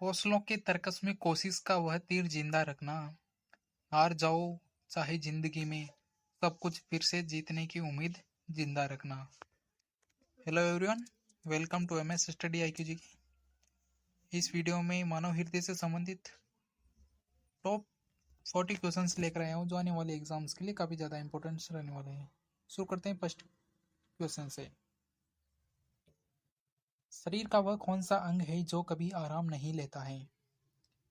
हौसलों के तर्कस में कोशिश का वह तीर जिंदा रखना। हार जाओ चाहे जिंदगी में, सब कुछ फिर से जीतने की उम्मीद जिंदा रखना। Hello everyone, welcome to MS study IQ जी की। इस वीडियो में मानव हृदय से संबंधित टॉप 40 क्वेश्चंस लेकर आया हूँ जो आने वाले एग्जाम्स के लिए काफ़ी ज़्यादा इंपॉर्टेंट रहने वाले हैं। शुरू करते हैं फर्स्ट क्वेश्चन से। शरीर का वह कौन सा अंग है जो कभी आराम नहीं लेता है?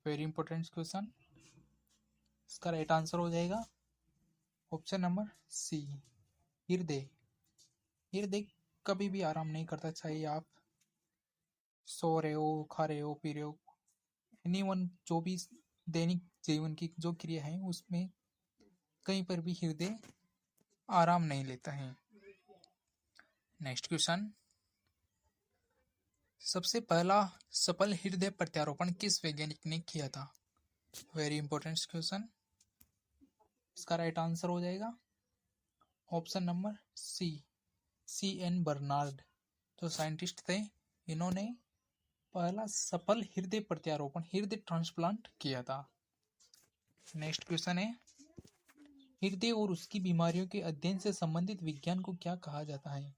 Very important question. इसका राइट आंसर हो जाएगा ऑप्शन नंबर सी, हृदय। हृदय कभी भी आराम नहीं करता, चाहे आप सो रहे हो, खा रहे हो, पी रहे हो, एनीवन, जो भी दैनिक जीवन की जो क्रिया है उसमें कहीं पर भी हृदय आराम नहीं लेता है। Next question. सबसे पहला सफल हृदय प्रत्यारोपण किस वैज्ञानिक ने किया था? Very important question. इसका राइट आंसर हो जाएगा option number C N Barnard. जो साइंटिस्ट थे, इन्होंने पहला सफल हृदय प्रत्यारोपण, हृदय ट्रांसप्लांट किया था। नेक्स्ट क्वेश्चन है, हृदय और उसकी बीमारियों के अध्ययन से संबंधित विज्ञान को क्या कहा जाता है?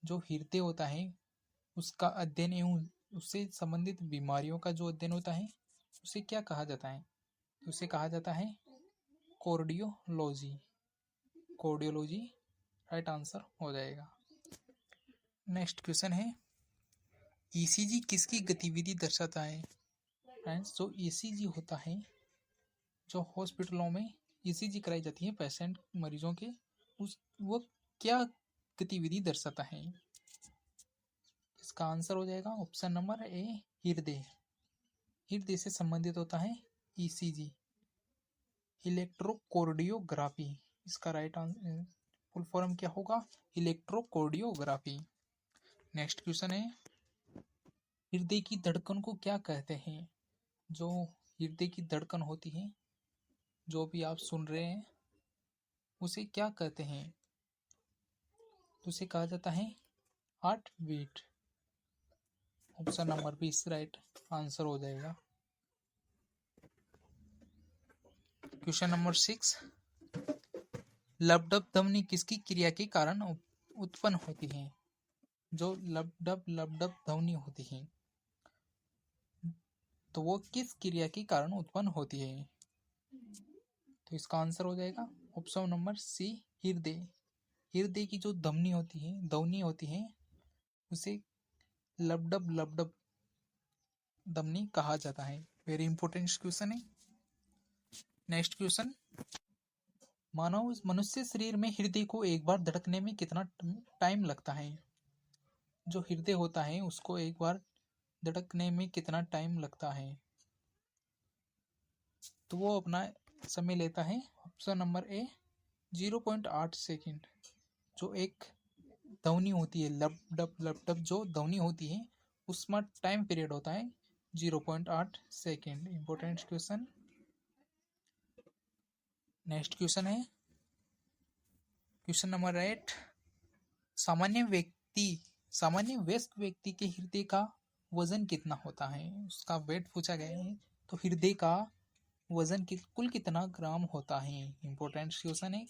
जो हृदय होता है उसका अध्ययन एवं उससे संबंधित बीमारियों का जो अध्ययन होता है उसे क्या कहा जाता है? उसे कहा जाता है कार्डियोलॉजी। कार्डियोलॉजी राइट आंसर हो जाएगा। नेक्स्ट क्वेश्चन है, ईसीजी किसकी गतिविधि दर्शाता है? फ्रेंड्स, जो ईसीजी होता है, जो हॉस्पिटलों में ईसीजी कराई जाती है पेशेंट मरीजों के, उस वो क्या गतिविधि दर्शाता है? इसका आंसर हो जाएगा ऑप्शन नंबर ए, हृदय। हृदय से संबंधित होता है ईसीजी, इलेक्ट्रोकार्डियोग्राफी। इसका राइट आंसर फुल फॉर्म क्या होगा? इलेक्ट्रोकार्डियोग्राफी। नेक्स्ट क्वेश्चन है, हृदय की धड़कन को क्या कहते हैं? जो हृदय की धड़कन होती है, जो भी आप सुन रहे हैं, उसे क्या कहते हैं? उसे कहा जाता है heart beat. Option number 20 right answer हो जाएगा। क्वेश्चन नंबर 6, लबडब ध्वनि किसकी क्रिया के कारण उत्पन्न होती है? जो लबडब ध्वनि होती है तो वो किस क्रिया के कारण उत्पन्न होती है? तो इसका आंसर हो जाएगा ऑप्शन नंबर सी, हृदय। हृदय की जो ध्वनि होती है उसे लबडब ध्वनि कहा जाता है। वेरी इंपॉर्टेंट क्वेश्चन है। नेक्स्ट क्वेश्चन, मनुष्य शरीर में हृदय को एक बार धड़कने में कितना टाइम लगता है? जो हृदय होता है उसको एक बार धड़कने में कितना टाइम लगता है? तो वो अपना समय लेता है ऑप्शन नंबर ए, 0.8 सेकेंड। जो एक ध्वनि होती है लबडब जो ध्वनि होती है उसमें टाइम पीरियड होता है 0.8 second. Important question. Next question है क्वेश्चन नंबर 8, सामान्य वयस्क व्यक्ति के हृदय का वजन कितना होता है? उसका वेट पूछा गया है। तो हृदय का वजन कुल कितना ग्राम होता है? इंपॉर्टेंट क्वेश्चन है।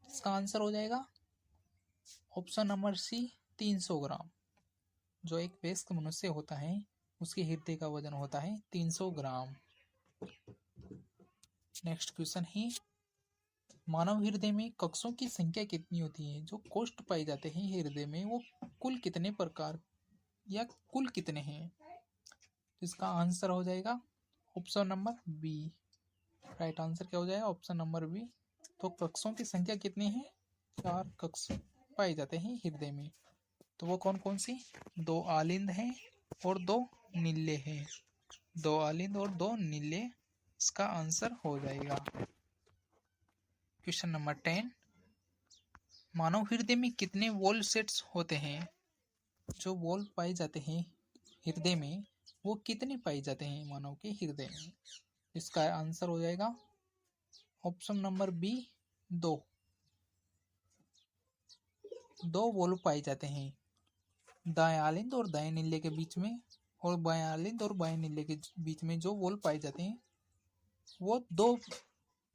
इसका आंसर हो जाएगा ऑप्शन नंबर सी, 300 ग्राम। जो एक वयस्क मनुष्य होता है उसके हृदय का वजन होता है 300 ग्राम। नेक्स्ट क्वेश्चन है, मानव हृदय में कक्षों की संख्या कितनी होती है? जो कोष्ठ पाए जाते हैं हृदय में वो कुल कितने प्रकार या कुल कितने हैं? इसका आंसर हो जाएगा option number B. Right answer क्या हो जाएगा? Option number B. तो कक्षों की संख्या कितनी है? 4 कक्ष पाए जाते हैं हृदय में। तो वो कौन कौन सी? 2 आलिंद हैं और 2 नीले हैं। 2 आलिंद और 2 नीले इसका आंसर हो जाएगा। क्वेश्चन नंबर 10, मानव हृदय में कितने वॉल सेट्स होते हैं? जो वॉल पाए जाते हैं हृदय में वो कितने पाए जाते हैं मानव के हृदय में? इसका आंसर हो जाएगा ऑप्शन नंबर बी, 2 वॉल पाए जाते हैं दाएं आलिंद और दाएं नीले के बीच में और बाएं आलिंद और बाएं नीले के बीच में जो वॉल्व पाए जाते हैं वो 2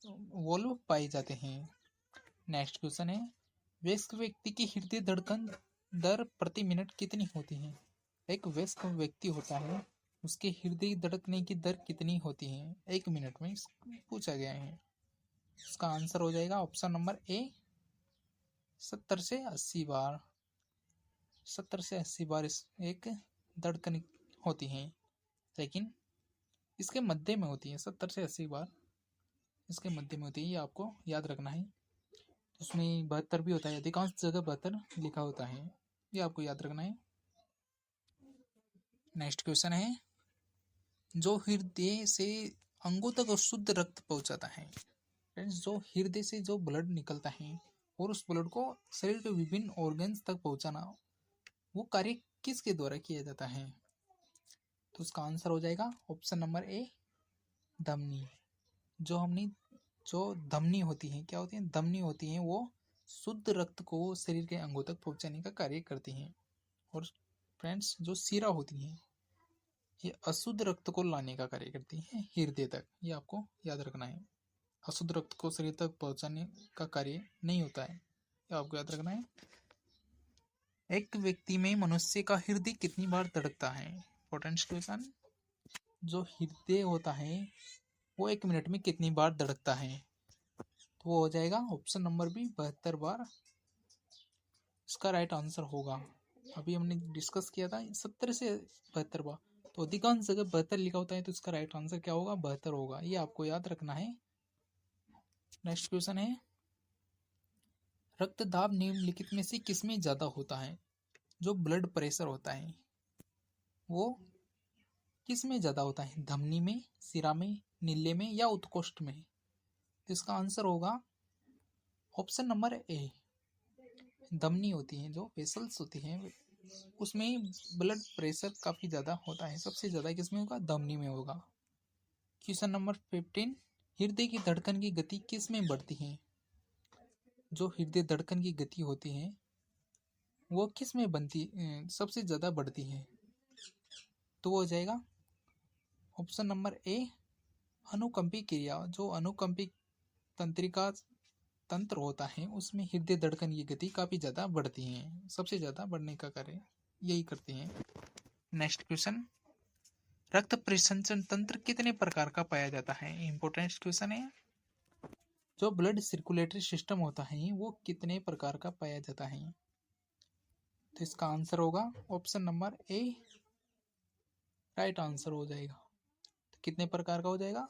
वॉल्व पाए जाते हैं। नेक्स्ट क्वेश्चन है, वयस्क व्यक्ति की हृदय धड़कन दर प्रति मिनट कितनी होती है? एक वयस्क व्यक्ति होता है, उसके हृदय धड़कने की दर कितनी होती है 1 मिनट में, पूछा गया है। उसका आंसर हो जाएगा ऑप्शन नंबर ए 70 से 80 बार। 70 से 80 बार इस एक धड़कन होती है, लेकिन इसके मध्य में होती है। 70 से 80 बार इसके मध्य में होती है, ये आपको याद रखना है। उसमें 72 भी होता है, अधिकांश जगह 72 लिखा होता है, ये आपको याद रखना है। नेक्स्ट क्वेश्चन है, जो हृदय से अंगों तक शुद्ध रक्त पहुंचाता है। फ्रेंड्स, जो हृदय से जो ब्लड निकलता है और उस ब्लड को शरीर के विभिन्न ऑर्गन्स तक पहुंचाना, वो कार्य किसके द्वारा किया जाता है? तो उसका आंसर हो जाएगा ऑप्शन नंबर ए धमनी। जो धमनी होती है, क्या होती है? धमनी होती है, वो शुद्ध रक्त को शरीर के अंगों तक पहुंचाने का कार्य करती हैं। और फ्रेंड्स, जो शिरा होती है, ये अशुद्ध रक्त को लाने का कार्य करती है हृदय तक, ये आपको याद रखना है। अशुद्ध रक्त को शरीर तक पहुंचाने का कार्य नहीं होता है, ये आपको याद रखना है। एक व्यक्ति में मनुष्य का हृदय कितनी बार धड़कता है? Important question. जो हृदय होता है वो 1 मिनट में कितनी बार धड़कता है? तो वो हो जाएगा ऑप्शन नंबर बी 72 बार इसका राइट आंसर होगा। अभी हमने डिस्कस किया था 70 से 72 बार, तो अधिकांश जगह 72 लिखा होता है, तो इसका राइट आंसर क्या होगा? 72 होगा, ये आपको याद रखना है। नेक्स्ट क्वेश्चन है, रक्तदाब निम्नलिखित में से किसमें ज्यादा होता है? जो ब्लड प्रेशर होता है वो किसमें ज्यादा होता है? धमनी में, सिरा में, नीले में या उत्कोष्ठ में? तो इसका आंसर होगा ऑप्शन नंबर ए धमनी होती है, जो वेसल्स होती हैं उसमें ब्लड प्रेशर काफी ज्यादा होता है। सबसे ज्यादा किसमें होगा? धमनी में होगा। क्वेश्चन नंबर 15, हृदय की धड़कन की गति किस में बढ़ती है? जो हृदय धड़कन की गति होती है वो किस में सबसे ज्यादा बढ़ती है? तो वो हो जाएगा ऑप्शन नंबर ए अनुकंपी क्रिया। जो अनुकंपी तंत्रिका तंत्र होता है उसमें हृदय धड़कन की गति काफी ज्यादा बढ़ती है, सबसे ज्यादा बढ़ने का कार्य यही करती है। नेक्स्ट क्वेश्चन, रक्त परिसंचरण तंत्र कितने प्रकार का पाया जाता है? इंपॉर्टेंट क्वेश्चन है। जो ब्लड सर्कुलेटरी सिस्टम होता है वो कितने प्रकार का पाया जाता है? तो इसका आंसर होगा option number A right answer हो जाएगा। तो कितने प्रकार का हो जाएगा?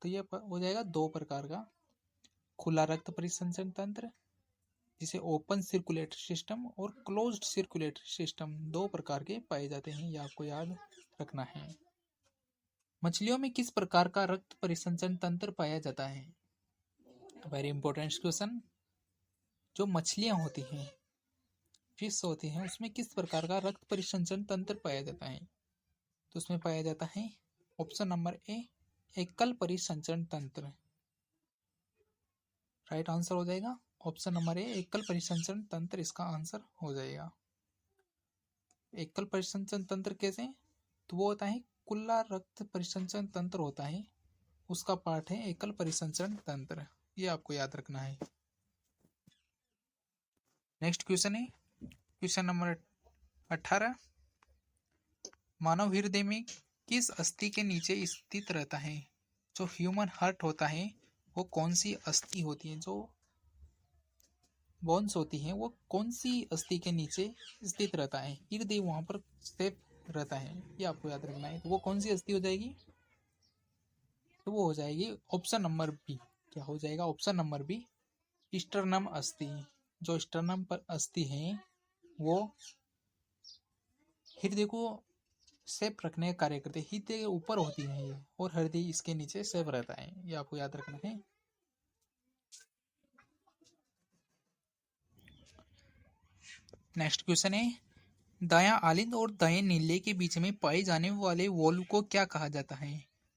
तो ये हो जाएगा 2 प्रकार का। खुला रक्त परिसंचरण तंत्र जिसे ओपन सर्कुलेटरी सिस्टम और क्लोज्ड सर्कुलेटरी सिस्टम 2 प्रकार के पाए जाते हैं, ये आपको याद रखना है। मछलियों में किस प्रकार का रक्त परिसंचरण तंत्र पाया जाता है? Very important question. जो मछलियां होती हैं, फिश होती हैं, उसमें किस प्रकार का रक्त परिसंचरण तंत्र पाया जाता है? तो उसमें पाया जाता है ऑप्शन नंबर ए एकल परिसंचरण तंत्र। राइट आंसर हो जाएगा ऑप्शन नंबर ए एकल परिसंचरण तंत्र, इसका आंसर हो जाएगा। एकल परिसंचरण तंत्र कैसे? तो वो होता है खुला रक्त परिसंचरण तंत्र होता है, उसका पार्ट है एकल परिसंचरण तंत्र, ये आपको याद रखना है। नेक्स्ट क्वेश्चन है क्वेश्चन नंबर 18, मानव हृदय में किस अस्थि के नीचे स्थित रहता है? जो ह्यूमन हार्ट होता है वो कौन सी अस्थि होती है? जो बोन्स होती है वो कौन सी अस्थि के नीचे स्थित रहता है? हृदय वहां पर सेफ रहता है, ये आपको याद रखना है। तो वो कौन सी अस्थि हो जाएगी? तो वो हो जाएगी ऑप्शन नंबर बी। क्या हो जाएगा? ऑप्शन नंबर बी स्टर्नम अस्थि। जो स्टर्नम पर अस्थि है वो हृदय को सेफ रखने का कार्य करते हैं। हृदय के ऊपर होती है ये और हृदय इसके नीचे सेफ रहता है, ये आपको याद रखना है। नेक्स्ट क्वेश्चन है, दायां आलिंद और दाएं नीले के बीच में पाए जाने वाले वॉल्व को क्या कहा जाता है?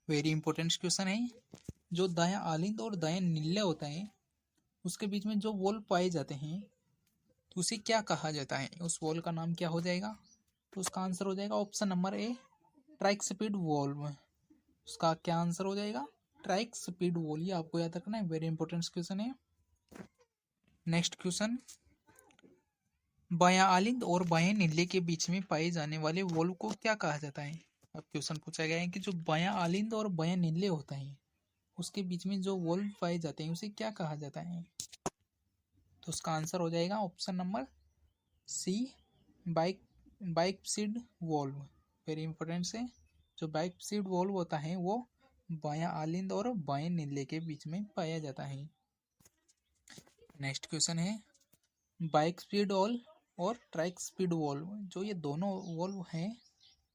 वेरी इंपॉर्टेंट क्वेश्चन है। जो दायां आलिंद और दाएं नीले होता है उसके बीच में जो वॉल्व पाए जाते हैं तो उसे क्या कहा जाता है? उस वॉल्व का नाम क्या हो जाएगा? तो उसका आंसर हो जाएगा ऑप्शन नंबर ए ट्राइस्पिड वॉल्व, उसका क्या आंसर हो जाएगा? ट्राइस्पिड वॉल्व। ये आपको याद रखना है, वेरी इंपॉर्टेंट क्वेश्चन है। नेक्स्ट क्वेश्चन, बायां आलिंद और बाएं निल्ले के बीच में पाए जाने वाले वॉल्व को क्या कहा जाता है? अब क्वेश्चन पूछा गया है कि जो बायां आलिंद और बायां निल्ले होता है उसके बीच में जो वॉल्व पाए जाते हैं उसे क्या कहा जाता है? तो उसका आंसर हो जाएगा option number C, bicuspid valve. Very important से, जो बाइक्सिड वॉल्व होता है वो बायां आलिंद और बाएं निल्ले के बीच में पाया जाता है। नेक्स्ट क्वेश्चन है, बाइक स्पीड वॉल्व और ट्रैक स्पीड वॉल्व, जो ये दोनों वॉल्व हैं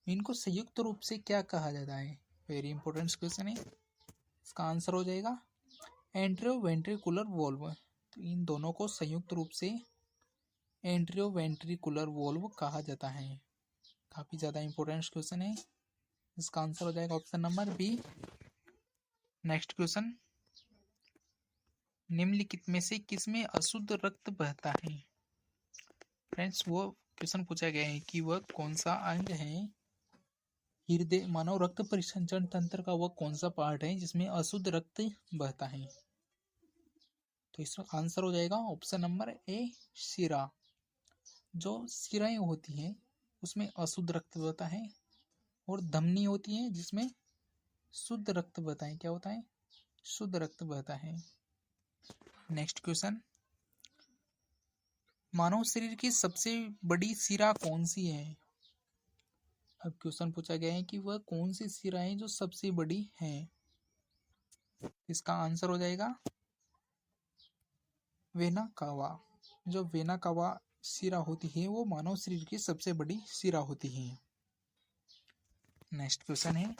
इनको संयुक्त रूप से क्या कहा जाता है? वेरी इंपॉर्टेंट क्वेश्चन है। इसका आंसर हो जाएगा एंट्रियोवेंट्रिकुलर वॉल्व। तो इन दोनों को संयुक्त रूप से एंट्रियोवेंट्रिकुलर वॉल्व कहा जाता है। काफी ज्यादा इंपॉर्टेंट क्वेश्चन है। इसका आंसर हो जाएगा option number B. Next question, निम्नलिखित में से किसमें अशुद्ध रक्त बहता है? फ्रेंड्स, वो क्वेश्चन पूछा गया है कि वह कौन सा अंग है, हृदय मानव रक्त परिसंचरण तंत्र का वह कौन सा पार्ट है जिसमें अशुद्ध रक्त बहता है? तो इसका आंसर हो जाएगा ऑप्शन नंबर ए, शिरा। जो शिराएं होती हैं उसमें अशुद्ध रक्त बहता है, और धमनी होती है जिसमें शुद्ध रक्त बहता है। क्या होता है? शुद्ध रक्त बहता है। नेक्स्ट क्वेश्चन, मानव शरीर की सबसे बड़ी शिरा कौन सी है? अब क्वेश्चन पूछा गया है कि वह कौन सी शिरा है जो सबसे बड़ी है। इसका आंसर हो जाएगा वेना कावा। जो वेना कावा शिरा होती है वो मानव शरीर की सबसे बड़ी शिरा होती है। नेक्स्ट क्वेश्चन है,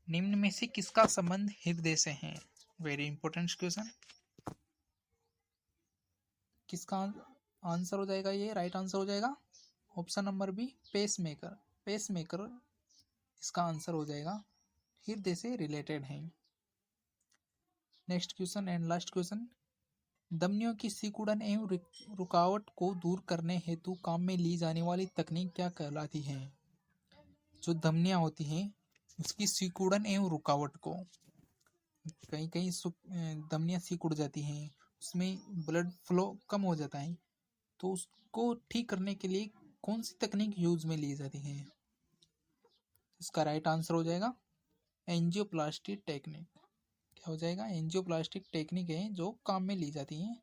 निम्न में से किसका संबंध हृदय से है? Very important question. किसका आंसर हो जाएगा? ये राइट आंसर हो जाएगा option number B, pacemaker. Pacemaker इसका आंसर हो जाएगा, हृदय से रिलेटेड है। Next question and last question, धमनियों की सिकुड़न एवं रुकावट को दूर करने हेतु काम में ली जाने वाली तकनीक क्या कहलाती है? जो धमनियां होती हैं उसकी सिकुड़न एवं रुकावट को, कहीं कहीं धमनियां सिकुड़ जाती हैं, उसमें ब्लड फ्लो कम हो जाता है, तो उसको ठीक करने के लिए कौन सी तकनीक यूज में ली जाती है? इसका राइट आंसर हो जाएगा एंजियोप्लास्टी टेक्निक। क्या हो जाएगा? एंजियोप्लास्टिक टेक्निक है जो काम में ली जाती है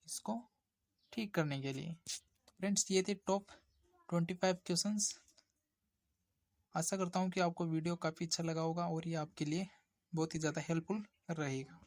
इसको ठीक करने के लिए। फ्रेंड्स, ये थे टॉप 25 क्वेश्चंस। आशा करता हूँ कि आपको वीडियो काफ़ी अच्छा लगा होगा और ये आपके लिए बहुत ही ज़्यादा हेल्पफुल रहेगा।